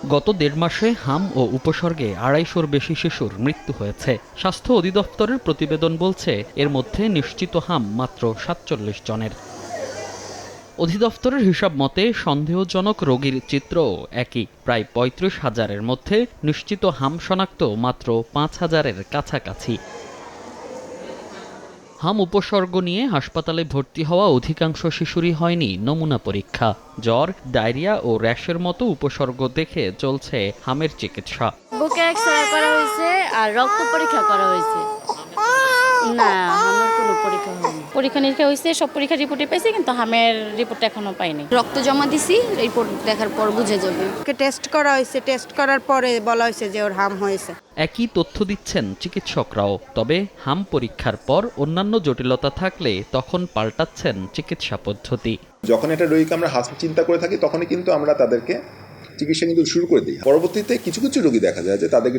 গত ১.৫ মাসে হাম ও উপসর্গে ২৫০'র বেশি শিশুর মৃত্যু হয়েছে। স্বাস্থ্য অধিদপ্তরের প্রতিবেদন বলছে, এর মধ্যে নিশ্চিত হাম মাত্র ৪৭ জনের। অধিদপ্তরের হিসাব মতে সন্দেহজনক রোগীর চিত্রও একই। প্রায় ৩৫,০০০-এর মধ্যে নিশ্চিত হাম শনাক্ত মাত্র ৫,০০০-এর কাছাকাছি। হাম উপসর্গ নিয়ে হাসপাতালে ভর্তি হওয়া অধিকাংশ শিশুরই হয়নি নমুনা পরীক্ষা। জ্বর, ডায়রিয়া ও র্যাশের মতো উপসর্গ দেখে চলছে হামের চিকিৎসা। বুকে এক্সরে করা হয়েছে আর রক্ত পরীক্ষা করা হয়েছে। না, হামের কোনো পরীক্ষা হয়নি। পরীক্ষা নিরীক্ষা হয়েছে, সব পরীক্ষার রিপোর্টে পাইছি, কিন্তু হামের রিপোর্ট এখনো পাইনি। রক্ত জমা দিছি, রিপোর্ট দেখার পর বুঝে যাবে। ওকে টেস্ট করা হয়েছে, টেস্ট করার পরে বলা হয়েছে যে ওর হাম হয়েছে। একই তথ্য দিচ্ছেন চিকিৎসকরাও। তবে হাম পরীক্ষার পর অন্যান্য জটিলতা থাকলে তখন পাল্টাচ্ছেন চিকিৎসা পদ্ধতি। যখন একটা রোগীকে আমরা হাসপাতাল চিন্তা করে থাকি, তখনই কিন্তু আমরা তাদেরকে চিকিৎসা কিন্তু শুরু করে দিই। পরবর্তীতে কিছু কিছু রোগী দেখা যায় যে তাদেরকে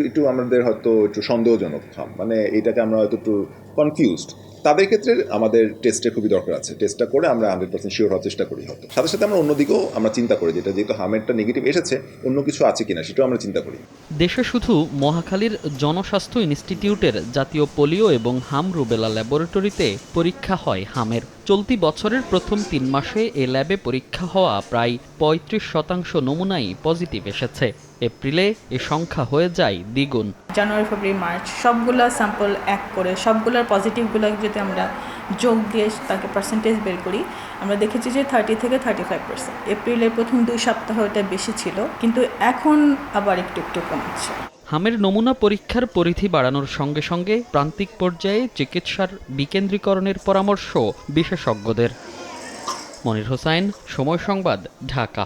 একটু আমাদের হয়তো একটু সন্দেহজনক হাম, মানে এটাকে আমরা হয়তো একটু কনফিউজড। তাদের ক্ষেত্রে আমাদের টেস্টের খুবই দরকার আছে। টেস্টটা করে আমরা 100% শিওর হওয়ার চেষ্টা করি। হয়তো সাথে সাথে আমরা অন্যদিকেও আমরা চিন্তা করি, যেহেতু হামেরটা নেগেটিভ এসেছে, অন্য কিছু আছে কিনা সেটাও আমরা চিন্তা করি। দেশে শুধু মহাখালীর জনস্বাস্থ্য ইনস্টিটিউটের জাতীয় পোলিও এবং হাম রুবেলা ল্যাবরেটরিতে পরীক্ষা হয় হামের। চলতি বছরের প্রথম ৩ মাসে এ ল্যাবে পরীক্ষা হওয়া প্রায় ৩৫% নমুনাই পজিটিভ এসেছে। এপ্রিলে এ সংখ্যা হয়ে যায় দ্বিগুণ। জানুয়ারি, ফেব্রুয়ারি, মার্চ সবগুলা স্যাম্পল এক করে সবগুলোর পজিটিভগুলো যদি আমরা যোগ দিয়ে তাকে পার্সেন্টেজ বের করি, আমরা দেখেছি যে 30 থেকে 35%। এপ্রিলের প্রথম 2 সপ্তাহ এটা বেশি ছিল, কিন্তু এখন আবার একটু একটু কমছে। হামের নমুনা পরীক্ষার পরিধি বাড়ানোর সঙ্গে সঙ্গে প্রান্তিক পর্যায়ে চিকিৎসার বিকেন্দ্রীকরণের পরামর্শ বিশেষজ্ঞদের। মনির হোসাইন, সময় সংবাদ, ঢাকা।